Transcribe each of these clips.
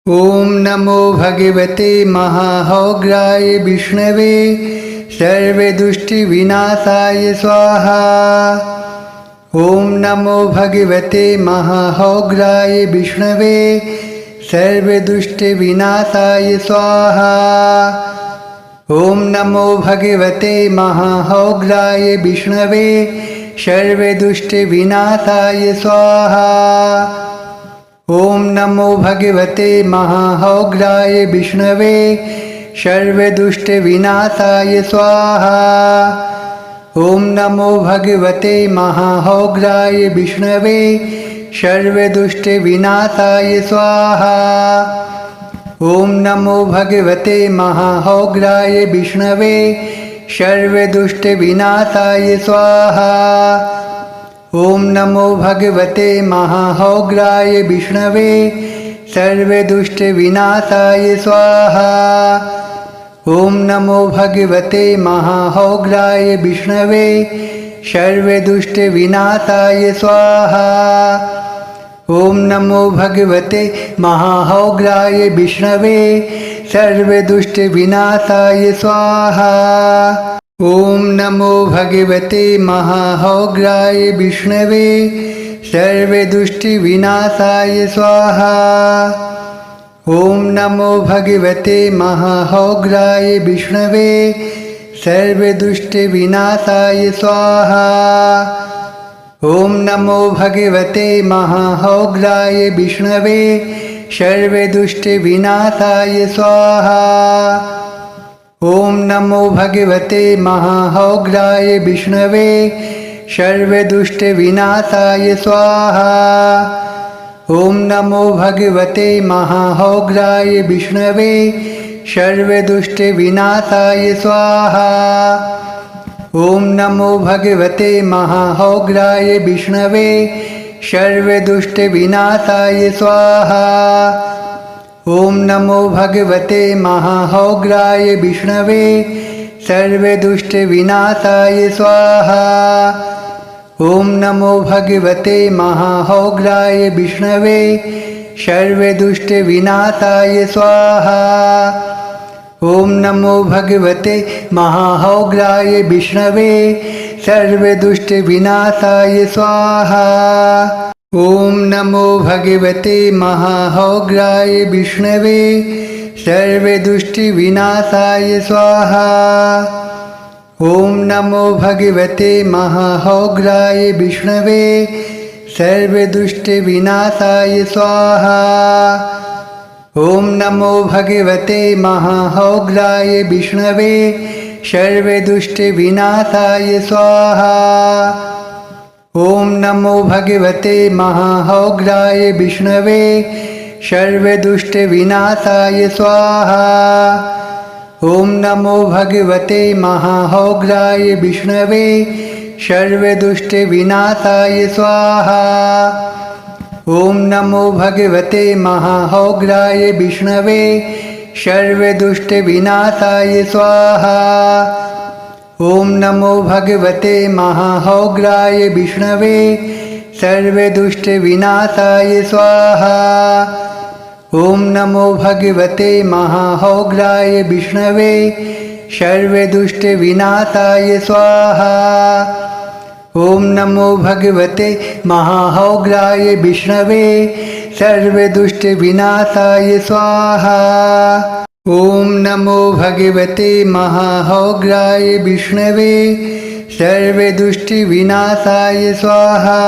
ओम नमो भगवते महाहोग्राय विष्णवे सर्वदुष्टिविनाशाय स्वाहा। ओम नमो भगवते महाहोग्राय विष्णवे सर्वदुष्टिविनाशाय स्वाहा। ओम नमो भगवते महाहोग्राय विष्णवे सर्वदुष्टिविनाशाय स्वाहा। ओम नमो भगवते महाहोग्राय विष्णवे सर्वदुष्टविनाशाय स्वाहा। ओम नमो भगवते महाहोग्राय विष्णवे सर्वदुष्टविनाशाय स्वाहा। ओम नमो भगवते महाहोग्राय विष्णवे सर्वदुष्टविनाशाय स्वाहा। ओम नमो भगवते महाहोग्राय विष्णवे सर्वदुष्टविनाशाय स्वाहा। ओम नमो भगवते महाहोग्राय विष्णवे सर्वदुष्टविनाशाय स्वाहा। ओम नमो भगवते महाहोग्राय विष्णवे सर्वदुष्टविनाशाय स्वाहा। ओम नमो भगवते महाहोग्राय विष्णवे सर्वदुष्टिविनाशाय स्वाहा। ओम नमो भगवते महाहोग्राय विष्णवे सर्वदुष्टिविनाशाय स्वाहा। ओम नमो भगवते महाहोग्राय विष्णवे सर्वदुष्टिविनाशाय स्वाहा। ओम नमो भगवते महाहोग्राय विष्णवे सर्वदुष्टविनाशाय स्वाहा। ओम नमो भगवते महाहोग्राय विष्णवे सर्वदुष्टविनाशाय स्वाहा। ओम नमो भगवते महाहोग्राय विष्णवे सर्वदुष्टविनाशाय स्वाहा। ओम नमो भगवते महाहोग्राय विष्णवे सर्वदुष्टविनाशाय स्वाहा। ओम नमो भगवते महाहोग्राय विष्णवे सर्वदुष्टविनाशाय स्वाहा। ओम नमो भगवते महाहोग्राय विष्णवे सर्वदुष्टविनाशाय स्वाहा। ओम नमो भगवते महाहोग्राय विष्णवे सर्वदुष्टिविनाशाय स्वाहा। ओम नमो भगवते महाहोग्राय विष्णवे सर्वदुष्टिविनाशाय स्वाहा। ओम नमो भगवते महाहोग्राय विष्णवे सर्वदुष्टिविनाशाय स्वाहा। ओम नमो भगवते महाहोग्राय विष्णवे सर्वदुष्टविनाशाय स्वाहा। ओम नमो भगवते महाहोग्राय विष्णवे सर्वदुष्टविनाशाय स्वाहा। ओम नमो भगवते महाहोग्राय विष्णवे सर्वदुष्टविनाशाय स्वाहा। ओम नमो भगवते महाहोग्राय विष्णवे सर्वदुष्टविनाशाय स्वाहा। ओम नमो भगवते महाहोग्राय विष्णवे सर्वदुष्टविनाशाय स्वाहा। ओम नमो भगवते महाहोग्राय विष्णवे सर्वदुष्टविनाशाय स्वाहा। ओम नमो भगवते महाहोग्राय विष्णवे सर्वदुष्टिविनाशाय स्वाहा।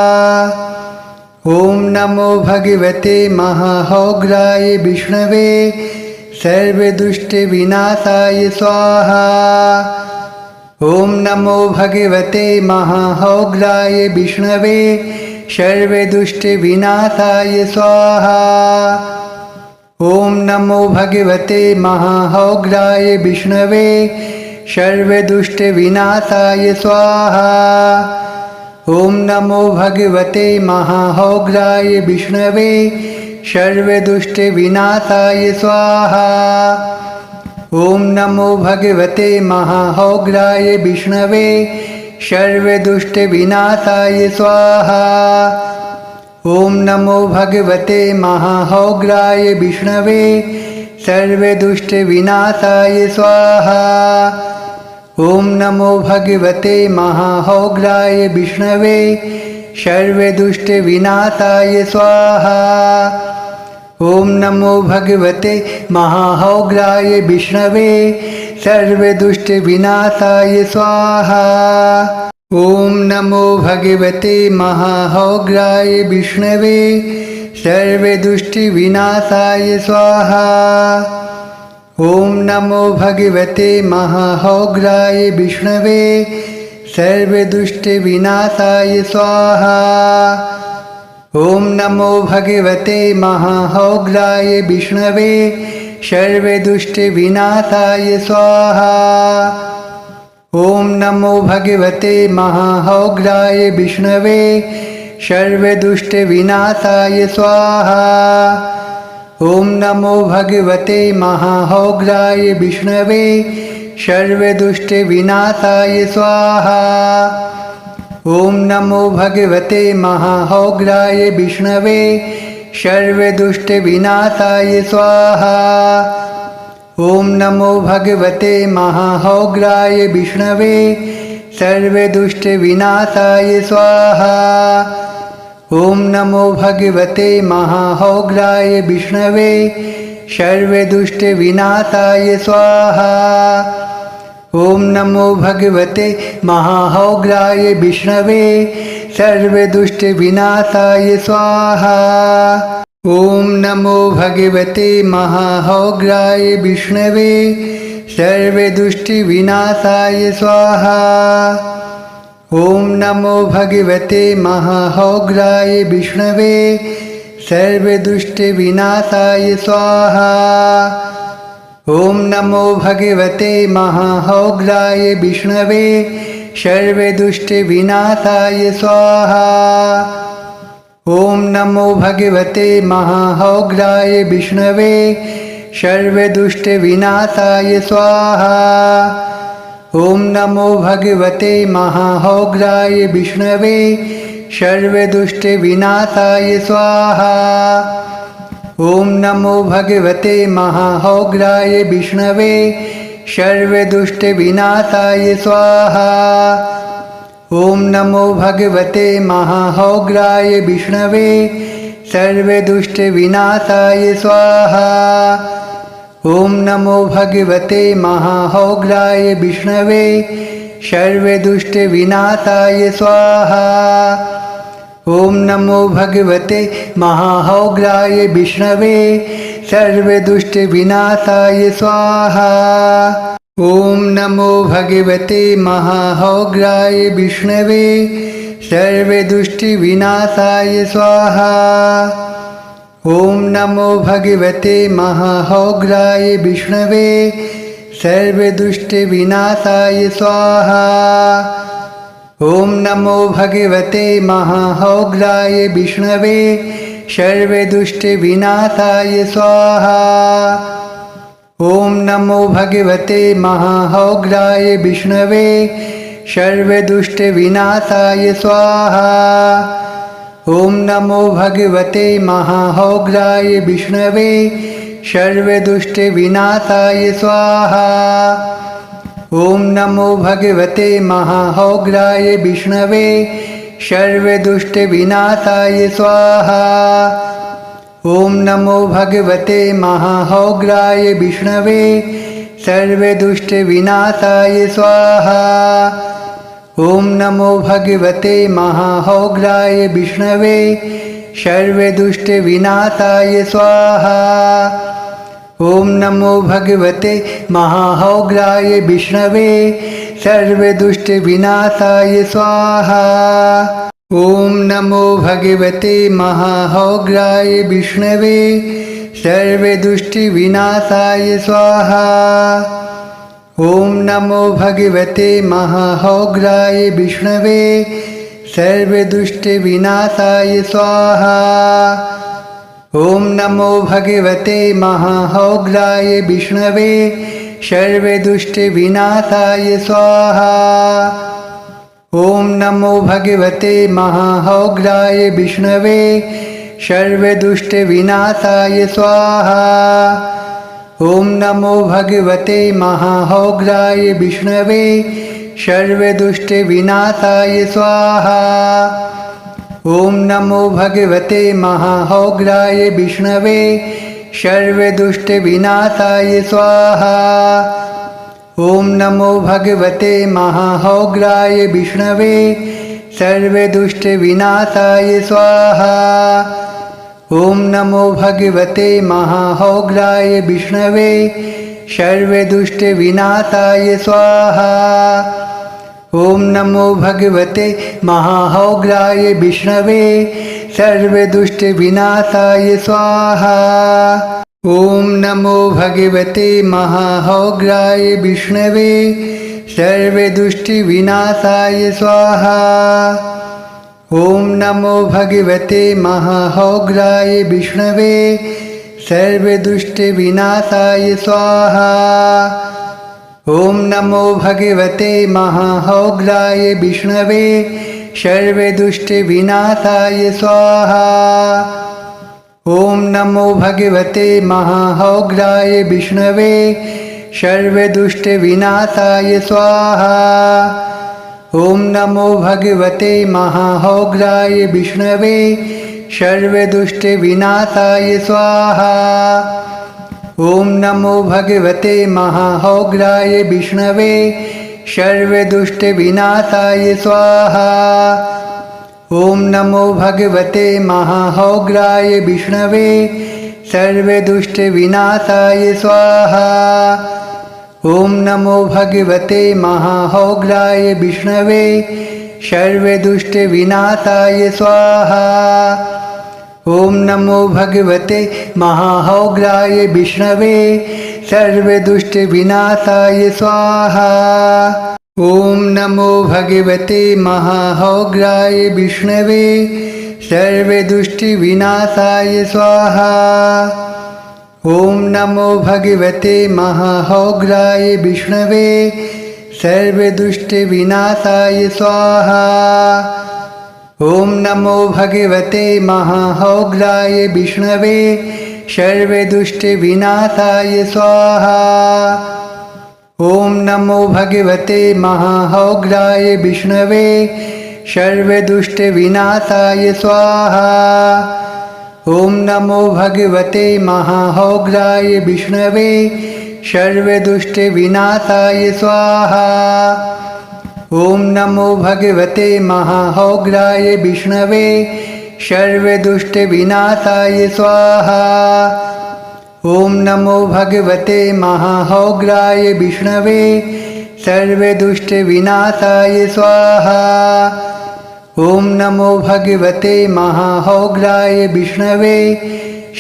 ओम नमो भगवते महाहोग्राय विष्णवे सर्वदुष्टविनाशाय स्वाहा। ओम नमो भगवते महाहोग्राय विष्णवे सर्वदुष्टविनाशाय स्वाहा। ओम नमो भगवते महाहोग्राय विष्णवे सर्वदुष्टविनाशाय स्वाहा। ओम नमो भगवते महाहोग्राय विष्णवे सर्वदुष्टविनाशाय स्वाहा। ओम नमो भगवते महाहोग्राय विष्णवे सर्वदुष्टविनाशाय स्वाहा। ॐ नमो भगवते महाहौग्राय विष्णवे सर्वदुष्टविनाशाय स्वाहा। ॐ नमो भगवते महाहौग्राय विष्णवे सर्वदुष्टविनाशाय स्वाहा। ॐ नमो भगवते महाहौग्राय विष्णवे सर्वदुष्टविनाशाय स्वाहा। ॐ नमो भगवते महाहौग्राय विष्णवे सर्वदुष्टविनाशाय स्वाहा। ॐ नमो भगवते महाहौग्राय विष्णवे सर्वदुष्टविनाशाय स्वाहा। ॐ नमो भगवते महाहौग्राय विष्णवे सर्वदुष्टविनाशाय स्वाहा। ॐ नमो भगवते महाहौग्राय विष्णवे सर्वदुष्टविनाशाय स्वाहा। ॐ नमो भगवते महाहौग्राय विष्णवे सर्वदुष्टविनाशाय स्वाहा। ॐ नमो भगवते महाहौग्राय विष्णवे सर्वदुष्टविनाशाय स्वाहा। ॐ नमो भगवते महाहौग्राय विष्णवे सर्वदुष्टविनाशाय स्वाहा। ॐ नमो भगवते महाहौग्राय विष्णवे सर्वदुष्टविनाशाय स्वाहा। ॐ नमो भगवते महाहौग्राय विष्णवे सर्वदुष्टविनाशाय स्वाहा। ॐ नमो भगवते महाहौग्राय विष्णवे सर्वदुष्टविनाशाय स्वाहा। ॐ नमो भगवते महाहौग्राय विष्णवे सर्वदुष्टविनाशाय स्वाहा। ॐ नमो भगवते महाहौग्राय विष्णवे सर्वदुष्टविनाशाय स्वाहा। ॐ नमो भगवते महाहौग्राय विष्णवे सर्वदुष्टविनाशाय स्वाहा। ॐ नमो भगवते महाहौग्राय विष्णवे सर्वदुष्टविनाशाय स्वाहा। ॐ नमो भगवते महाहौग्राय विष्णवे सर्वदुष्टविनाशाय स्वाहा। ॐ नमो भगवते महाहौग्राय विष्णवे सर्वदुष्टविनाशाय स्वाहा। ॐ नमो भगवते महाहौग्राय विष्णवे सर्वदुष्टविनाशाय स्वाहा। ॐ नमो भगवते महाहौग्राय विष्णवे सर्वदुष्टविनाशाय स्वाहा। ॐ नमो भगवते महाहौग्राय विष्णवे सर्वदुष्टविनाशाय स्वाहा। ॐ नमो भगवते महाहौग्राय विष्णवे सर्वदुष्टविनाशाय स्वाहा। ॐ नमो भगवते महाहौग्राय विष्णवे सर्वदुष्टविनाशाय स्वाहा। ॐ नमो भगवते महाहौग्राय विष्णवे सर्वदुष्टविनाशाय स्वाहा। ॐ नमो भगवते महाहौग्राय विष्णवे सर्वदुष्टविनाशाय स्वाहा। ॐ नमो भगवते महाहौग्राय विष्णवे सर्वदुष्टविनाशाय स्वाहा। ॐ नमो भगवते महाहौग्राय विष्णवे सर्वदुष्टविनाशाय स्वाहा। ॐ नमो भगवते महाहौग्राय विष्णवे सर्वदुष्टविनाशाय स्वाहा। ॐ नमो भगवते महाहौग्राय विष्णवे सर्वदुष्टविनाशाय स्वाहा। ॐ नमो भगवते महाहौग्राय विष्णवे सर्वदुष्टविनाशाय स्वाहा। ॐ नमो भगवते महाहौग्राय विष्णवे सर्वदुष्टविनाशाय स्वाहा। ॐ नमो भगवते महाहौग्राय विष्णवे सर्वदुष्टविनाशाय स्वाहा। ॐ नमो भगवते महाहौग्राय विष्णवे सर्वदुष्टविनाशाय स्वाहा। ॐ नमो भगवते महाहौग्राय विष्णवे सर्वदुष्टविनाशाय स्वाहा। ॐ नमो भगवते महाहौग्राय विष्णवे सर्वदुष्टविनाशाय स्वाहा। ॐ नमो भगवते महाहौग्राय विष्णवे सर्वदुष्टविनाशाय स्वाहा। ॐ नमो भगवते महाहौग्राय विष्णवे सर्वदुष्टविनाशाय स्वाहा। ॐ नमो भगवते महाहौग्राय विष्णवे सर्वदुष्टविनाशाय स्वाहा। ॐ नमो भगवते महाहौग्राय विष्णवे सर्वदुष्टविनाशाय स्वाहा। ॐ नमो भगवते महाहौग्राय विष्णवे सर्वदुष्टविनाशाय स्वाहा। ॐ नमो भगवते महाहौग्राय विष्णवे सर्वदुष्टविनाशाय स्वाहा। ॐ नमो भगवते महाहौग्राय विष्णवे सर्वदुष्टविनाशाय स्वाहा। ॐ नमो भगवते महाहौग्राय विष्णवे सर्वदुष्टविनाशाय स्वाहा। ॐ नमो भगवते महाहौग्राय विष्णवे सर्वदुष्टविनाशाय स्वाहा। ॐ नमो भगवते महाहौग्राय विष्णवे सर्वदुष्टविनाशाय स्वाहा। ॐ नमो भगवते महाहौग्राय विष्णवे सर्वदुष्टविनाशाय स्वाहा। ॐ नमो भगवते महाहौग्राय विष्णवे सर्वदुष्टविनाशाय स्वाहा। ॐ नमो भगवते महाहौग्राय विष्णवे सर्वदुष्टविनाशाय स्वाहा। ॐ नमो भगवते महाहौग्राय विष्णवे सर्वदुष्टविनाशाय स्वाहा। ॐ नमो भगवते महाहौग्राय विष्णवे सर्वदुष्टविनाशाय स्वाहा। ॐ नमो भगवते महाहौग्राय विष्णवे सर्वदुष्टविनाशाय स्वाहा। ॐ नमो भगवते महाहौग्राय विष्णवे सर्वदुष्टविनाशाय स्वाहा। ॐ नमो भगवते महाहौग्राय विष्णवे सर्वदुष्टविनाशाय स्वाहा। ॐ नमो भगवते महाहौग्राय विष्णवे सर्वदुष्टविनाशाय स्वाहा। ॐ नमो भगवते महाहौग्राय विष्णवे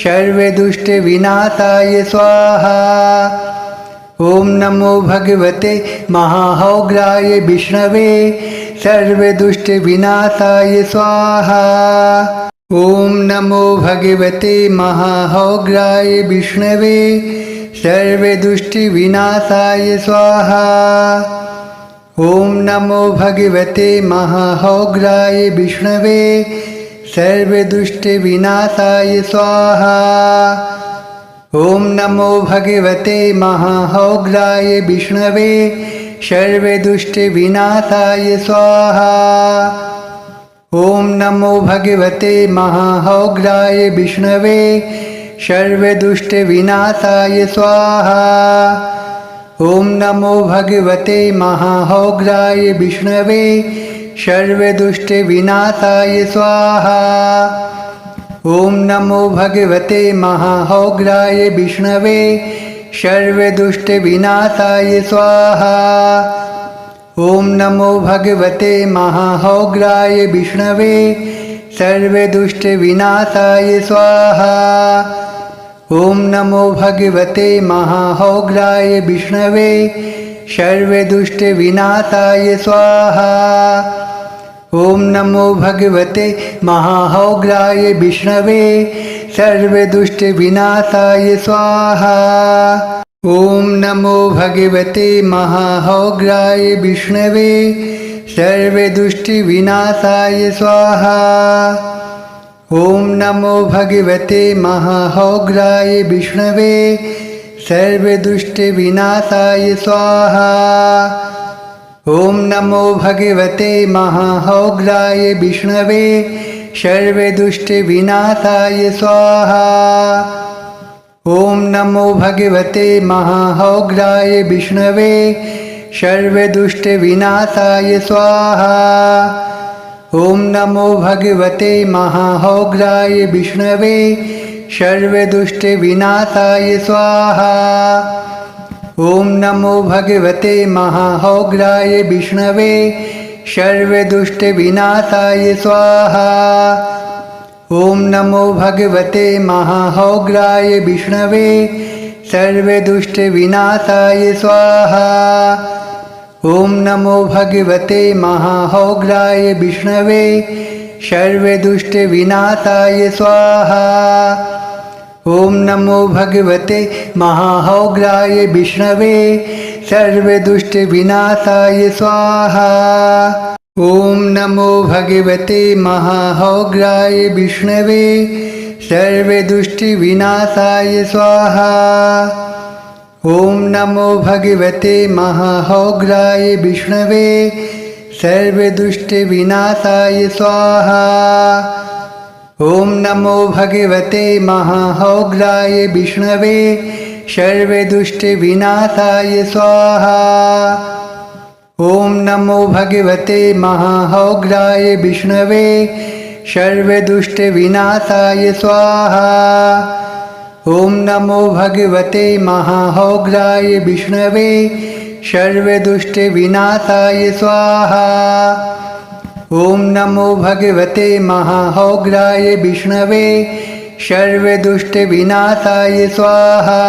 सर्वदुष्टविनाशाय स्वाहा। ॐ नमो भगवते महाहौग्राय विष्णवे सर्वदुष्टविनाशाय स्वाहा। ॐ नमो भगवते महाहौग्राय विष्णवे सर्वदुष्टविनाशाय स्वाहा। ॐ नमो भगवते महाहौग्राय विष्णवे सर्वदुष्टविनाशाय स्वाहा। ॐ नमो भगवते महाहौग्राय विष्णवे सर्वदुष्टविनाशाय स्वाहा। ॐ नमो भगवते महाहौग्राय विष्णवे सर्वदुष्टविनाशाय स्वाहा। ॐ नमो भगवते महाहौग्राय विष्णवे सर्वदुष्टविनाशाय स्वाहा। ॐ नमो भगवते महाहौग्राय विष्णवे सर्वदुष्टविनाशाय स्वाहा। ॐ नमो भगवते महाहौग्राय विष्णवे सर्वदुष्टविनाशाय स्वाहा। ॐ नमो भगवते महाहौग्राय विष्णवे सर्वदुष्टविनाशाय स्वाहा। ॐ नमो भगवते महाहौग्राय विष्णवे सर्वदुष्टविनाशाय स्वाहा। ॐ नमो भगवते महाहौग्राय विष्णवे सर्वदुष्टिविनाशाय स्वाहा। ॐ नमो भगवते महाहौग्राय विष्णवे सर्वदुष्टिविनाशाय स्वाहा। ॐ नमो भगवते महाहौग्राय विष्णवे सर्वदुष्टिविनाशाय स्वाहा। ॐ नमो भगवते महाहौग्राय विष्णवे सर्वदुष्टविनाशाय स्वाहा। ॐ नमो भगवते महाहौग्राय विष्णवे सर्वदुष्टविनाशाय स्वाहा। ॐ नमो भगवते महाहौग्राय विष्णवे सर्वदुष्टविनाशाय स्वाहा। ॐ नमो भगवते महाहौग्राय विष्णवे सर्वदुष्टविनाशाय स्वाहा। ॐ नमो भगवते महाहौग्राय विष्णवे सर्वदुष्टविनाशाय स्वाहा। ॐ नमो भगवते महाहौग्राय विष्णवे सर्वदुष्टविनाशाय स्वाहा। ॐ नमो भगवते महाहौग्राय विष्णवे सर्वदुष्टविनाशाय स्वाहा। ॐ नमो भगवते महाहौग्राय विष्णवे सर्वदुष्टविनाशाय स्वाहा। ॐ नमो भगवते महाहौग्राय विष्णवे सर्वदुष्टविनाशाय स्वाहा। ॐ नमो भगवते महाहौग्राय विष्णवे सर्वदुष्टविनाशाय स्वाहा। ॐ नमो भगवते महाहौग्राय विष्णवे सर्वदुष्टविनाशाय स्वाहा। ॐ नमो भगवते महाहौग्राय विष्णवे सर्वदुष्टविनाशाय स्वाहा।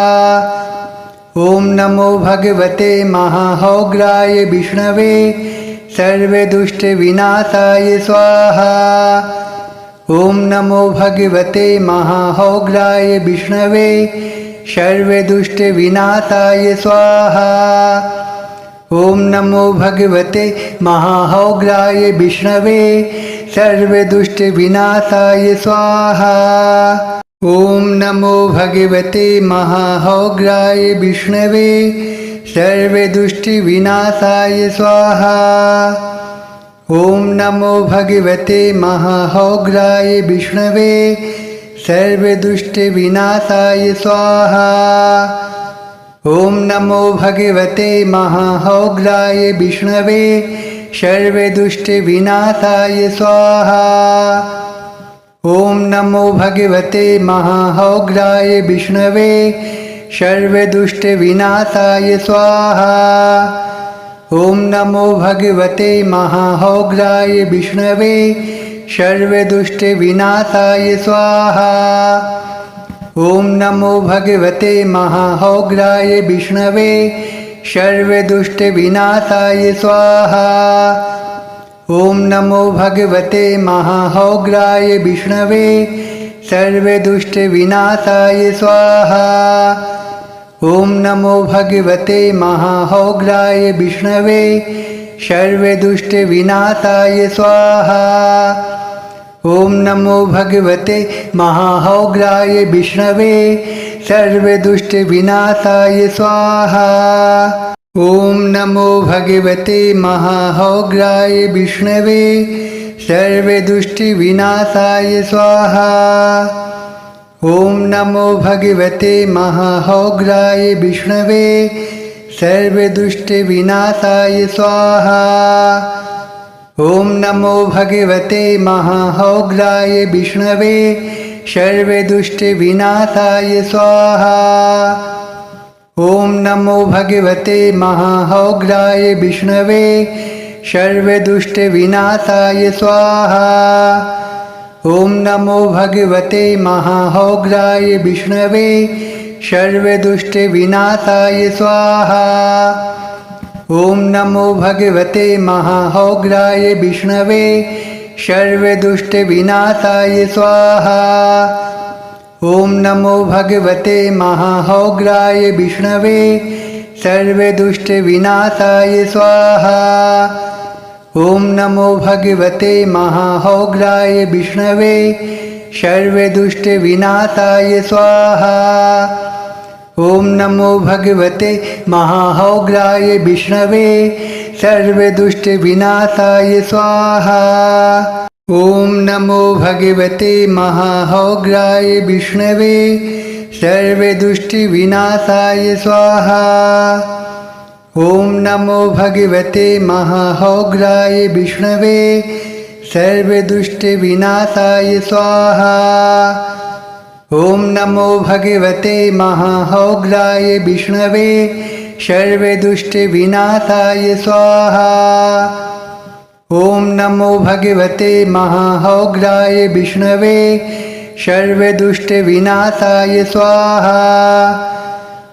ॐ नमो भगवते महाहौग्राय विष्णवे सर्वदुष्टविनाशाय स्वाहा। ॐ नमो भगवते महाहौग्राय विष्णवे सर्वदुष्टविनाशाय स्वाहा। ॐ नमो भगवते महाहौग्राय विष्णवे सर्वदुष्टविनाशाय स्वाहा। ॐ नमो भगवते महाहौग्राय विष्णवे सर्वदुष्टविनाशाय स्वाहा। ॐ नमो भगवते महाहौग्राय विष्णवे सर्वदुष्टविनाशाय स्वाहा। ॐ नमो भगवते महाहौग्राय विष्णवे सर्वदुष्टविनाशाय स्वाहा। ॐ नमो भगवते महाहौग्राय विष्णवे सर्वदुष्टविनाशाय स्वाहा। ॐ नमो भगवते महाहौग्राय विष्णवे सर्वदुष्टविनाशाय स्वाहा। ॐ नमो भगवते महाहौग्राय विष्णवे सर्वदुष्टविनाशाय स्वाहा। ॐ नमो भगवते महाहौग्राय विष्णवे सर्वदुष्टविनाशाय स्वाहा। ॐ नमो भगवते महाहौग्राय विष्णवे सर्वदुष्टविनाशाय स्वाहा। ॐ नमो भगवते महाहौग्राय विष्णवे सर्वदुष्टविनाशाय स्वाहा। ॐ नमो भगवते महाहौग्राय विष्णवे सर्वदुष्टविनाशाय स्वाहा। ॐ नमो भगवते महाहौग्राय विष्णवे सर्वदुष्टविनाशाय स्वाहा। ॐ नमो भगवते महाहौग्राय विष्णवे सर्वदुष्टविनाशाय स्वाहा। ॐ नमो भगवते महाहौग्राय विष्णवे सर्वदुष्टविनाशाय स्वाहा। ॐ नमो भगवते महाहौग्राय विष्णवे सर्वदुष्टविनाशाय स्वाहा। ॐ नमो भगवते महाहौग्राय विष्णवे सर्वदुष्टविनाशाय स्वाहा। ॐ नमो भगवते महाहौग्राय विष्णवे सर्वदुष्टविनाशाय स्वाहा। ॐ नमो भगवते महाहौग्राय विष्णवे सर्वदुष्टविनाशाय स्वाहा। ॐ नमो भगवते महाहौग्राय विष्णवे सर्वदुष्टविनाशाय स्वाहा। ॐ नमो भगवते महाहौग्राय विष्णवे सर्वदुष्टविनाशाय स्वाहा। ॐ नमो भगवते महाहौग्राय विष्णवे सर्वदुष्टविनाशाय स्वाहा। ॐ नमो भगवते महाहौग्राय विष्णवे सर्वदुष्टविनाशाय स्वाहा। ॐ नमो भगवते महाहौग्राय विष्णवे सर्वदुष्टविनाशाय स्वाहा।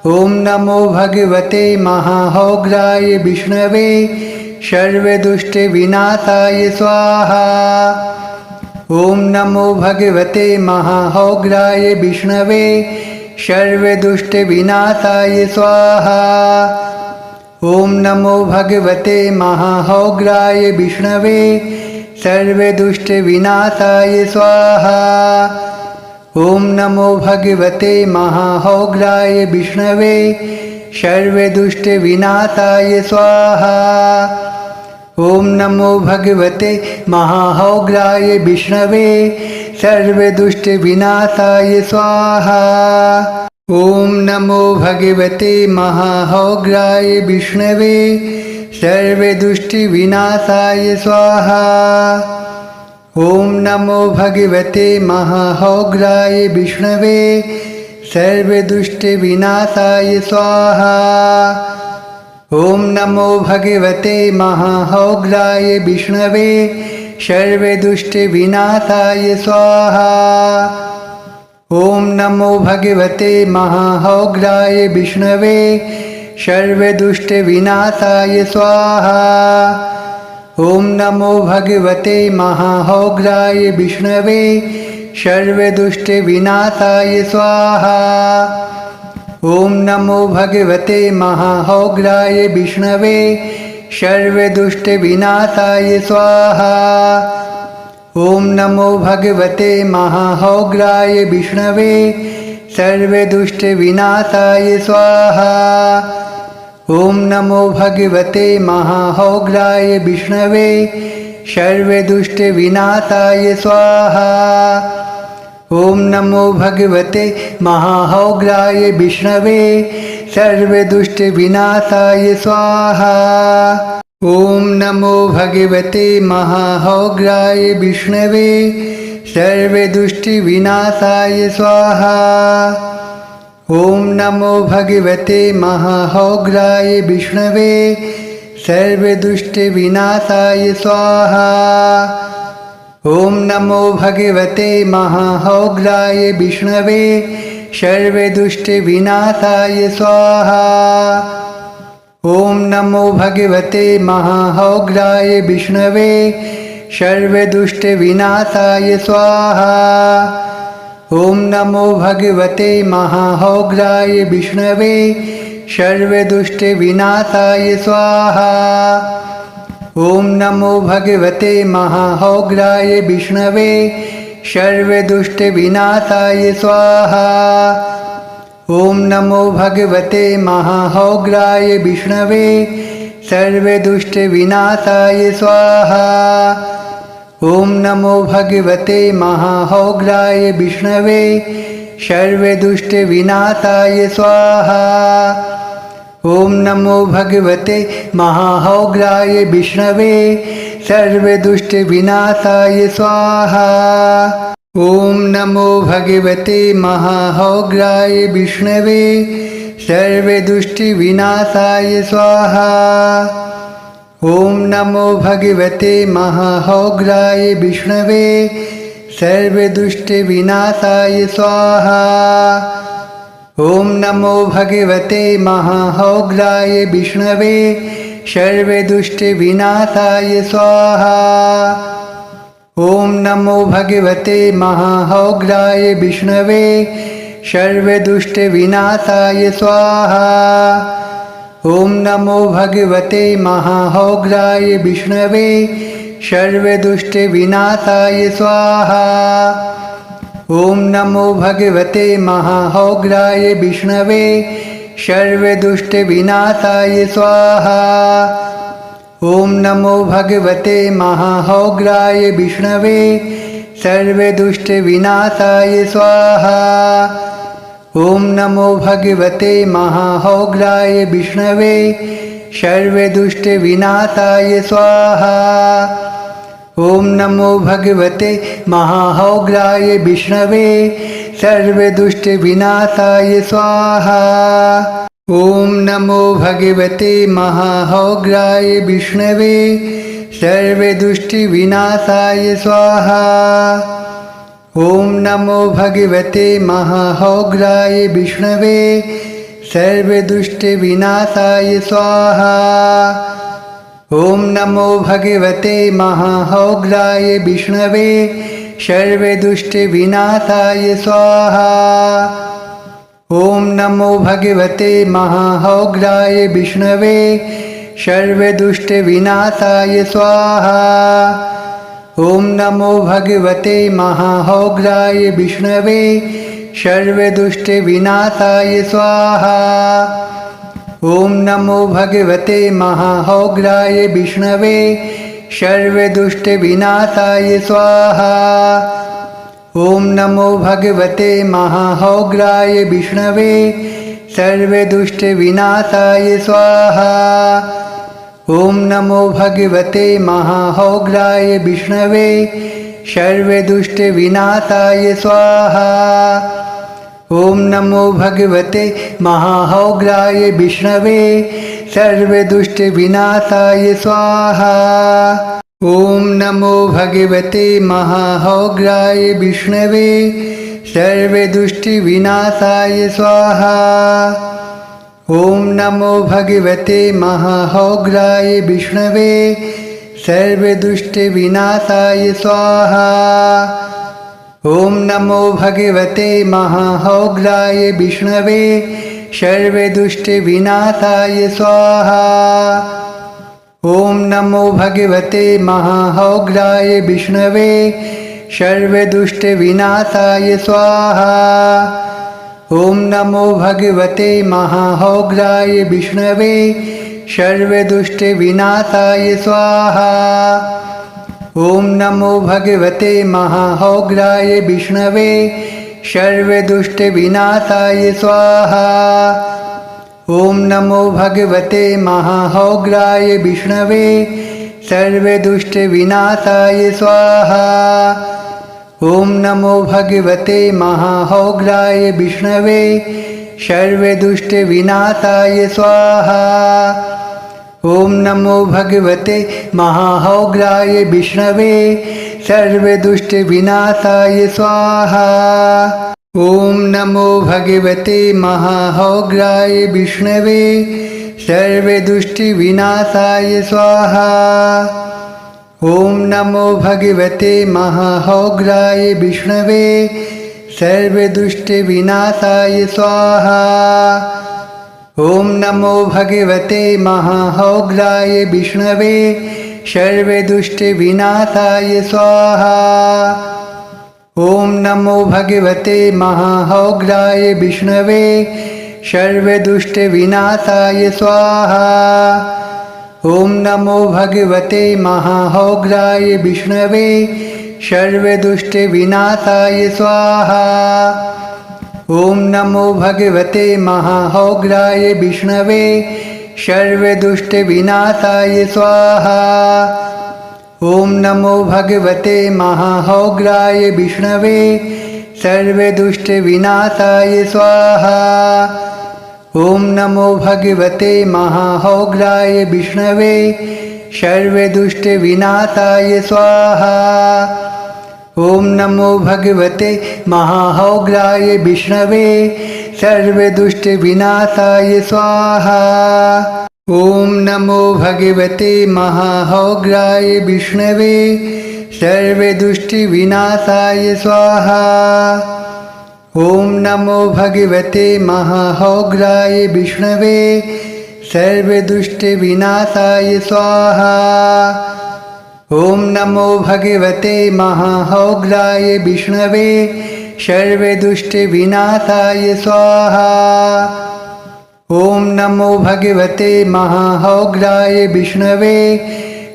ॐ नमो भगवते महाहौग्राय विष्णवे सर्वदुष्टविनाशाय स्वाहा। ॐ नमो भगवते महाहौग्राय विष्णवे सर्वदुष्टविनाशाय स्वाहा। ॐ नमो भगवते महाहौग्राय विष्णवे सर्वदुष्टविनाशाय स्वाहा। ॐ नमो भगवते महाहौग्राय विष्णवे सर्वदुष्टविनाशाय स्वाहा। ॐ नमो भगवते महाहौग्राय विष्णवे सर्वदुष्टविनाशाय स्वाहा। ॐ नमो भगवते महाहौग्राय विष्णवे सर्वदुष्टविनाशाय स्वाहा। ॐ नमो भगवते महाहौग्राय विष्णवे सर्वदुष्टविनाशाय स्वाहा। ॐ नमो भगवते महाहौग्राय विष्णवे सर्वदुष्टविनाशाय स्वाहा। ॐ नमो भगवते महाहौग्राय विष्णवे सर्वदुष्टविनाशाय स्वाहा। ॐ नमो भगवते महाहौग्राय विष्णवे सर्वदुष्टविनाशाय स्वाहा। ॐ नमो भगवते महाहौग्राय विष्णवे सर्वदुष्टविनाशाय स्वाहा। ॐ नमो भगवते महाहौग्राय विष्णवे सर्वदुष्टविनाशाय स्वाहा। ॐ नमो भगवते महाहौग्राय विष्णवे सर्वदुष्टविनाशाय स्वाहा। ॐ नमो भगवते महाहौग्राय विष्णवे सर्वदुष्टविनाशाय स्वाहा। ॐ नमो भगवते महाहौग्राय विष्णवे सर्वदुष्टविनाशाय स्वाहा। ॐ नमो भगवते महाहौग्राय विष्णवे सर्वदुष्टविनाशाय स्वाहा। ॐ नमो भगवते महाहौग्राय विष्णवे सर्वदुष्टविनाशाय स्वाहा। ॐ नमो भगवते महाहौग्राय विष्णवे सर्वदुष्टविनाशाय स्वाहा। ॐ नमो भगवते महाहौग्राय विष्णवे सर्वदुष्टविनाशाय स्वाहा। ॐ नमो भगवते महाहौग्राय विष्णवे सर्वदुष्टविनाशाय स्वाहा। ॐ नमो भगवते महाहौग्राय विष्णवे सर्वदुष्टविनाशाय स्वाहा। ॐ नमो भगवते महाहौग्राय विष्णवे सर्वदुष्टविनाशाय स्वाहा। ॐ नमो भगवते महाहौग्राय विष्णवे सर्वदुष्टविनाशाय स्वाहा। ॐ नमो भगवते महाहौग्राय विष्णवे सर्वदुष्टविनाशाय स्वाहा। ॐ नमो भगवते महाहौग्राय विष्णवे सर्वदुष्टविनाशाय स्वाहा। ॐ नमो भगवते महाहौग्राय विष्णवे सर्वदुष्टविनाशाय स्वाहा। ॐ नमो भगवते महाहौग्राय विष्णवे सर्वदुष्टविनाशाय स्वाहा। ॐ नमो भगवते महाहौग्राय विष्णवे सर्वदुष्टविनाशाय स्वाहा। ॐ नमो भगवते महाहौग्राय विष्णवे सर्वदुष्टविनाशाय स्वाहा। ॐ नमो भगवते महाहौग्राय विष्णवे सर्वदुष्टविनाशाय स्वाहा। ॐ नमो भगवते महाहौग्राय विष्णवे सर्वदुष्टविनाशाय स्वाहा। ॐ नमो भगवते महाहौग्राय विष्णवे सर्वदुष्टविनाशाय स्वाहा। ॐ नमो भगवते महाहौग्राय विष्णवे सर्वदुष्टविनाशाय स्वाहा। ॐ नमो भगवते महाहौग्राय विष्णवे सर्वदुष्टविनाशाय स्वाहा। ॐ नमो भगवते महाहौग्राय विष्णवे सर्वदुष्टविनाशाय स्वाहा। ॐ नमो भगवते महाहौग्राय विष्णवे सर्वदुष्टविनाशाय स्वाहा। ॐ नमो भगवते महाहौग्राय विष्णवे सर्वदुष्टविनाशाय स्वाहा। ॐ नमो भगवते महाहौग्राय विष्णवे सर्वदुष्टविनाशाय स्वाहा। ॐ नमो भगवते महाहौग्राय विष्णवे सर्वदुष्टविनाशाय स्वाहा। ॐ नमो भगवते महाहौग्राय विष्णवे सर्वदुष्टविनाशाय स्वाहा। ॐ नमो भगवते महाहौग्राय विष्णवे सर्वदुष्टविनाशाय स्वाहा। ॐ नमो भगवते महाहौग्राय विष्णवे सर्वदुष्टविनाशाय स्वाहा। ॐ नमो भगवते महाहौग्राय विष्णवे सर्वदुष्टविनाशाय स्वाहा। ॐ नमो भगवते महाहौग्राय विष्णवे सर्वदुष्टविनाशाय स्वाहा। ॐ नमो भगवते महाहौग्राय विष्णवे सर्वदुष्टविनाशाय स्वाहा। ॐ नमो भगवते महाहौग्राय विष्णवे सर्वदुष्टविनाशाय स्वाहा। ॐ नमो भगवते महाहौग्राय विष्णवे सर्वदुष्टविनाशाय स्वाहा। ॐ नमो भगवते महाहौग्राय विष्णवे सर्वदुष्टविनाशाय स्वाहा। ॐ नमो भगवते महाहौग्राय विष्णवे सर्वदुष्टविनाशाय स्वाहा। ॐ नमो भगवते महाहौग्राय विष्णवे सर्वदुष्टविनाशाय स्वाहा। ॐ नमो भगवते महाहौग्राय विष्णवे सर्वदुष्टविनाशाय स्वाहा। ॐ नमो भगवते महाहौग्राय विष्णवे सर्वदुष्टविनाशाय स्वाहा। ॐ नमो भगवते महाहौग्राय विष्णवे सर्वदुष्टविनाशाय स्वाहा। ॐ नमो भगवते महाहौग्राय विष्णवे सर्वदुष्टविनाशाय स्वाहा। ॐ नमो भगवते महाहौग्राय विष्णवे सर्वदुष्टविनाशाय स्वाहा। ॐ नमो भगवते महाहौग्राय विष्णवे सर्वदुष्टविनाशाय स्वाहा। ॐ नमो भगवते महाहौग्राय विष्णवे सर्वदुष्टविनाशाय स्वाहा। ॐ नमो भगवते महाहौग्राय विष्णवे सर्वदुष्टविनाशाय स्वाहा। ॐ नमो भगवते महाहौग्राय विष्णवे सर्वदुष्टविनाशाय स्वाहा। ॐ नमो भगवते महाहौग्राय विष्णवे सर्वदुष्टविनाशाय स्वाहा। ॐ नमो भगवते महाहौग्राय विष्णवे सर्वदुष्टविनाशाय स्वाहा। ॐ नमो भगवते महाहौग्राय विष्णवे सर्वदुष्टविनाशाय स्वाहा। ॐ नमो भगवते महाहौग्राय विष्णवे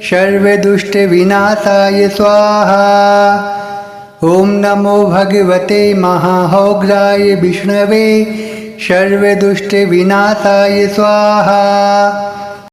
सर्वदुष्टविनाशाय स्वाहा। ॐ नमो भगवते महाहौग्राय विष्णवे सर्वदुष्टविनाशाय स्वाहा।